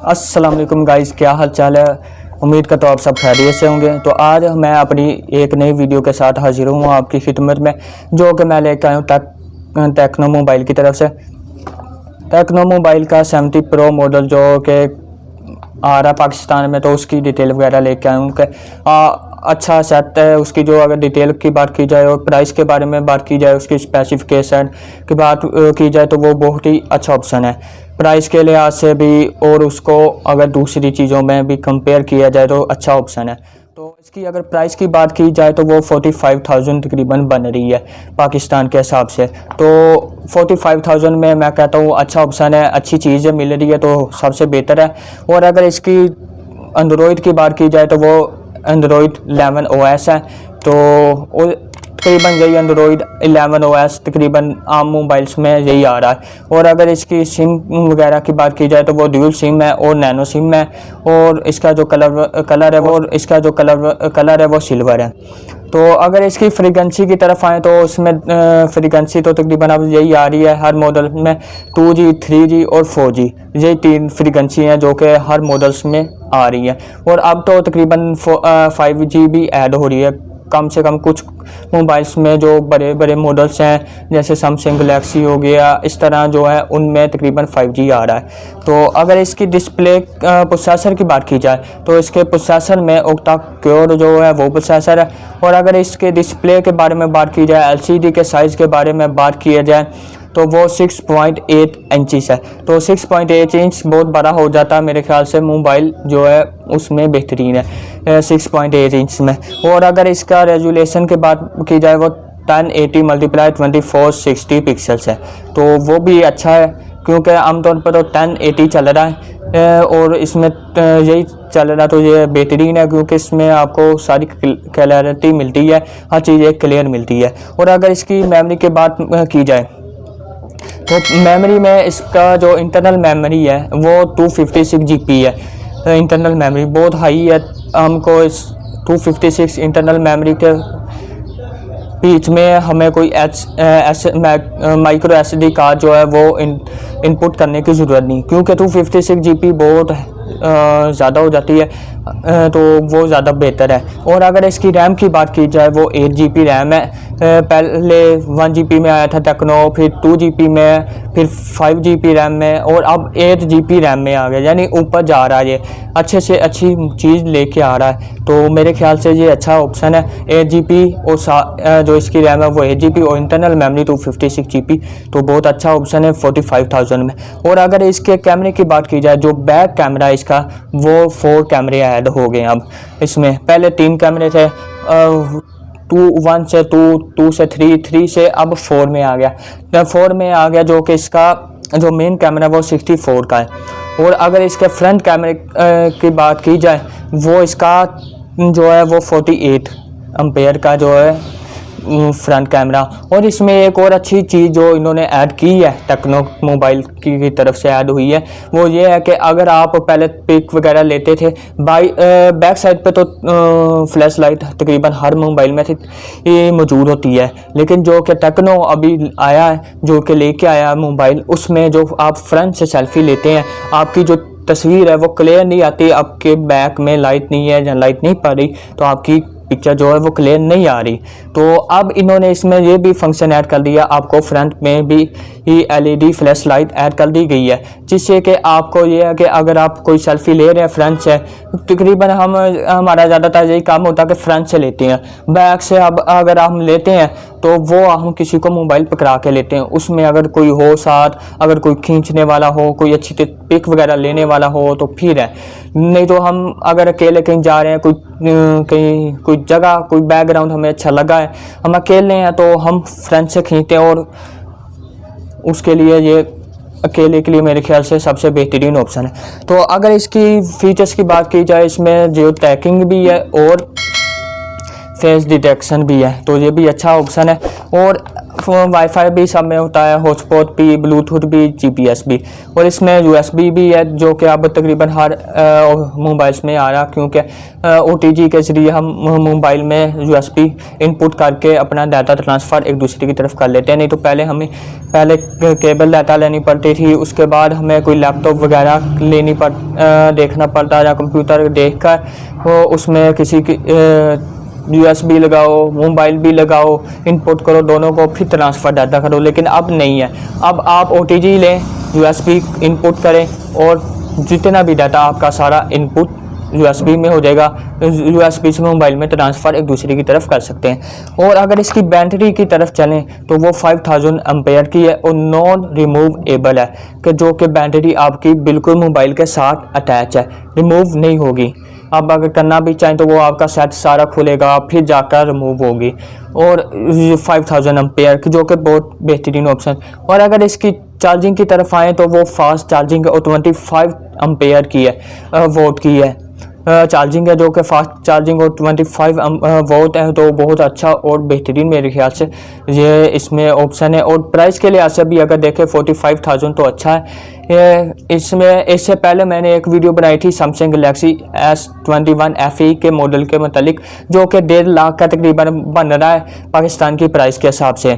अस्सलाम वालेकुम गाइस, क्या हाल चाल है। उम्मीद करता हूँ आप सब खैरियत से होंगे। तो आज मैं अपनी एक नई वीडियो के साथ हाजिर हूँ आपकी खिदमत में, जो कि मैं लेकर आया हूँ टेक्नो मोबाइल की तरफ से। टेक्नो मोबाइल का 70 प्रो मॉडल जो कि आ रहा है पाकिस्तान में, तो उसकी डिटेल वगैरह लेके आया हूँ कि अच्छा सेट है। उसकी जो अगर डिटेल की बात की जाए और प्राइस के बारे में बात की जाए, उसकी स्पेसिफिकेशन की बात की जाए, तो वो बहुत ही अच्छा ऑप्शन है प्राइस के लिहाज से भी, और उसको अगर दूसरी चीज़ों में भी कंपेयर किया जाए तो अच्छा ऑप्शन है। तो इसकी अगर प्राइस की बात की जाए तो वो 45,000 तकरीबन बन रही है पाकिस्तान के हिसाब से। तो 45,000 में मैं कहता हूँ अच्छा ऑप्शन है, अच्छी चीज़ मिल रही है तो सबसे बेहतर है। और अगर इसकी एंड्रॉयड की बात की जाए तो वो एंड्रॉयड 11 OS है। तो तकरीबन यही एंड्रॉयड 11 OS तकरीबन आम मोबाइल्स में यही आ रहा है। और अगर इसकी सिम वगैरह की बात की जाए तो वो ड्यूल सिम है और नैनो सिम है, और इसका जो कलर है वो सिल्वर है। तो अगर इसकी फ्रीक्वेंसी की तरफ आए तो उसमें फ्रीक्वेंसी तो तकरीबन अब यही आ रही है हर मॉडल में, 2G 3G और 4G, यही 3 फ्रीक्वेंसी हैं जो कि हर मॉडल्स में आ रही है। और अब तो तकरीबन 5G भी ऐड हो रही है कम से कम कुछ मोबाइल्स में, जो बड़े बड़े मॉडल्स हैं जैसे सैमसंग गैलेक्सी हो गया, इस तरह जो है उनमें तकरीबन 5G आ रहा है। तो अगर इसकी डिस्प्ले प्रोसेसर की बात की जाए तो इसके प्रोसेसर में ओक्टा कोर जो है वो प्रोसेसर है। और अगर इसके डिस्प्ले के बारे में बात की जाए, LCD के साइज़ के बारे में बात किया जाए तो वो 6.8 इंचज़ है। तो 6.8 इंच बहुत बड़ा हो जाता है मेरे ख्याल से, मोबाइल जो है उसमें बेहतरीन है 6.8 इंच में। और अगर इसका रेजोल्यूशन की बात की जाए वो 1080 × 2460 पिक्सल्स है, तो वो भी अच्छा है क्योंकि आमतौर पर तो 1080 चल रहा है और इसमें यही चल रहा, तो ये बेहतरीन है क्योंकि इसमें आपको सारी क्लैरिटी मिलती है, हर चीज़ एक क्लियर मिलती है। और अगर इसकी मेमोरी की बात की जाए तो मेमोरी में इसका जो इंटरनल मेमोरी है वो 256 GB है। इंटरनल मेमोरी बहुत हाई है, हमको इस 256 इंटरनल मेमोरी के बीच में हमें कोई माइक्रो SD कार्ड जो है वो इनपुट करने की ज़रूरत नहीं, क्योंकि 256 GB बहुत ज़्यादा हो जाती है, तो वो ज़्यादा बेहतर है। और अगर इसकी रैम की बात की जाए वो 8 GB रैम है। पहले 1 GB में आया था टेक्नो, फिर 2 GB में, फिर 5 GB रैम में, और अब 8 GB रैम में आ गया, यानी ऊपर जा रहा है। ये अच्छे से अच्छी चीज़ लेके आ रहा है, तो मेरे ख्याल से ये अच्छा ऑप्शन है। 8 GB और जो इसकी रैम है वो 8 GB और इंटरनल मेमोरी 256 GB, तो बहुत अच्छा ऑप्शन है 45,000 में। और अगर इसके कैमरे की बात की जाए, जो बैक कैमरा है इसका वो 4 कैमरे ऐड हो गए अब इसमें। पहले 3 कैमरे थे, 1 से 2 से 3 से अब 4 में आ गया। 4 में आ गया, जो कि इसका जो मेन कैमरा वो 64 का है। और अगर इसके फ्रंट कैमरे की बात की जाए वो इसका जो है वो 48 एम्पेयर का जो है फ्रंट कैमरा। और इसमें एक और अच्छी चीज़ जो इन्होंने ऐड की है, टेक्नो मोबाइल की तरफ से ऐड हुई है, वो ये है कि अगर आप पहले पिक वगैरह लेते थे बैक साइड पे, तो फ्लैश लाइट तकरीबन हर मोबाइल में ये मौजूद होती है, लेकिन जो कि टेक्नो अभी आया है, जो कि लेके आया है मोबाइल, उसमें जो आप फ्रंट से सेल्फी लेते हैं, आपकी जो तस्वीर है वो क्लियर नहीं आती, आपके बैक में लाइट नहीं है या लाइट नहीं पड़ रही, तो आपकी पिक्चर जो है वो क्लियर नहीं आ रही। तो अब इन्होंने इसमें ये भी फंक्शन ऐड कर दिया, आपको फ्रंट में भी LED फ्लैश लाइट ऐड कर दी गई है, जिससे कि आपको ये है कि अगर आप कोई सेल्फी ले रहे हैं फ्रंट से, तकरीबन हमारा ज़्यादातर यही काम होता है कि फ्रंट से लेते हैं। बैक से अब अगर हम लेते हैं तो वो हम किसी को मोबाइल पकड़ा के लेते हैं, उसमें अगर कोई हो साथ, अगर कोई खींचने वाला हो, कोई अच्छी पिक वगैरह लेने वाला हो तो फिर है, नहीं तो हम अगर अकेले कहीं जा रहे हैं, कोई जगह, कोई बैकग्राउंड हमें अच्छा लगा है, हम अकेले हैं, तो हम फ्रंट से खींचते हैं, और उसके लिए ये अकेले के लिए मेरे ख्याल से सबसे बेहतरीन ऑप्शन है। तो अगर इसकी फीचर्स की बात की जाए, इसमें जियो टैगिंग भी है और फेस डिटेक्शन भी है, तो ये भी अच्छा ऑप्शन है। और वाईफाई भी सब में होता है, हॉटस्पॉट भी, ब्लूटूथ भी, जीपीएस भी, और इसमें यूएसबी भी है जो कि अब तकरीबन हर मोबाइल्स में आ रहा, क्योंकि ओटीजी के ज़रिए हम मोबाइल में यूएसबी इनपुट करके अपना डाटा ट्रांसफ़र एक दूसरे की तरफ कर लेते हैं। नहीं तो पहले केबल डाटा लेनी पड़ती थी, उसके बाद हमें कोई लैपटॉप वगैरह देखना पड़ता या कंप्यूटर देखकर उसमें किसी की यूएसबी लगाओ, मोबाइल भी लगाओ, इनपुट करो दोनों को, फिर ट्रांसफ़र डाटा करो। लेकिन अब नहीं है, अब आप ओटीजी लें, यूएसबी इनपुट करें और जितना भी डाटा आपका सारा इनपुट यूएसबी में हो जाएगा, यूएसबी से मोबाइल में ट्रांसफ़र एक दूसरे की तरफ कर सकते हैं। और अगर इसकी बैटरी की तरफ चलें तो वो 5000 एम्पेयर की है और नॉन रिमूवेबल है, कि जो कि बैटरी आपकी बिल्कुल मोबाइल के साथ अटैच है, रिमूव नहीं होगी। आप अगर करना भी चाहें तो वो आपका सेट सारा खुलेगा, फिर जाकर रिमूव होगी। और 5000 एम्पेयर की, जो कि बहुत बेहतरीन ऑप्शन। और अगर इसकी चार्जिंग की तरफ आएँ तो वो फास्ट चार्जिंग और 25 एम्पेयर की है, वोट की है चार्जिंग है, जो कि फास्ट चार्जिंग और 25 वोट है, तो बहुत अच्छा और बेहतरीन मेरे ख्याल से ये इसमें ऑप्शन है। और प्राइस के लिहाज से भी अगर देखें 45,000 तो अच्छा है। इसमें इससे पहले मैंने एक वीडियो बनाई थी सैमसंग गैलेक्सी S21 FE के मॉडल के मतलब, जो कि 1.5 लाख का तकरीबन बन रहा है पाकिस्तान की प्राइस के हिसाब से,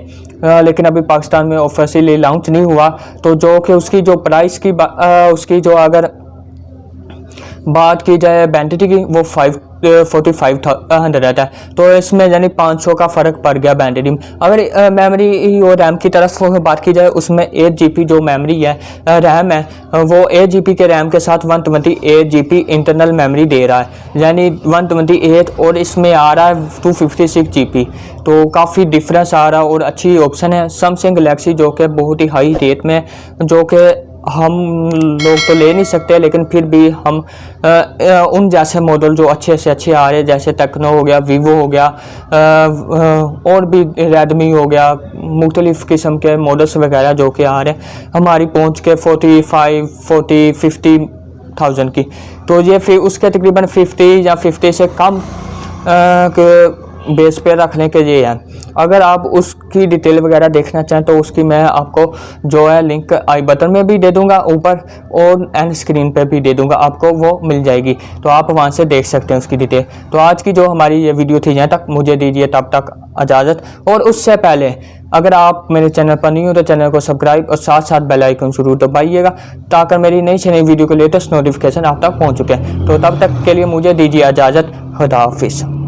लेकिन अभी पाकिस्तान में ऑफिशियली लॉन्च नहीं हुआ। तो जो कि उसकी जो प्राइस की उसकी जो अगर बात की जाए बैटरी की, वो 4500 है, तो इसमें यानी 500 का फ़र्क पड़ गया बैटरी में। अगर मेमोरी और रैम की तरफ बात की जाए, उसमें 8 GB जो मेमोरी है, रैम है, वो 8 GB के रैम के साथ 128 GB इंटरनल मेमोरी दे रहा है, यानी 128, और इसमें आ रहा है 256 GB, तो काफ़ी डिफरेंस आ रहा है और अच्छी ऑप्शन है। सैमसंग गैलेक्सी जो कि बहुत ही हाई रेट में, जो कि हम लोग तो ले नहीं सकते, लेकिन फिर भी हम उन जैसे मॉडल जो अच्छे से अच्छे आ रहे हैं, जैसे टेक्नो हो गया, वीवो हो गया, और भी रेडमी हो गया, मुख्तलिफ़ किस्म के मॉडल्स वगैरह जो कि आ रहे हैं हमारी पहुंच के 50,000 की, तो ये फिर उसके तकरीबन 50 या 50 से कम के बेस पे रखने के लिए है। अगर आप उसकी डिटेल वगैरह देखना चाहें तो उसकी मैं आपको जो है लिंक आई बटन में भी दे दूंगा ऊपर, और एंड स्क्रीन पे भी दे दूंगा, आपको वो मिल जाएगी, तो आप वहां से देख सकते हैं उसकी डिटेल। तो आज की जो हमारी ये वीडियो थी, यहाँ तक मुझे दीजिए तब तक इजाज़त। और उससे पहले अगर आप मेरे चैनल पर नहीं हो तो चैनल को सब्सक्राइब और साथ साथ बेल आइकन जरूर दबाइएगा, ताकि मेरी नई वीडियो के लेटेस्ट नोटिफिकेशन आप तक पहुँच चुके हैं। तो तब तक के लिए मुझे दीजिए इजाज़त। खुदा हाफिज़।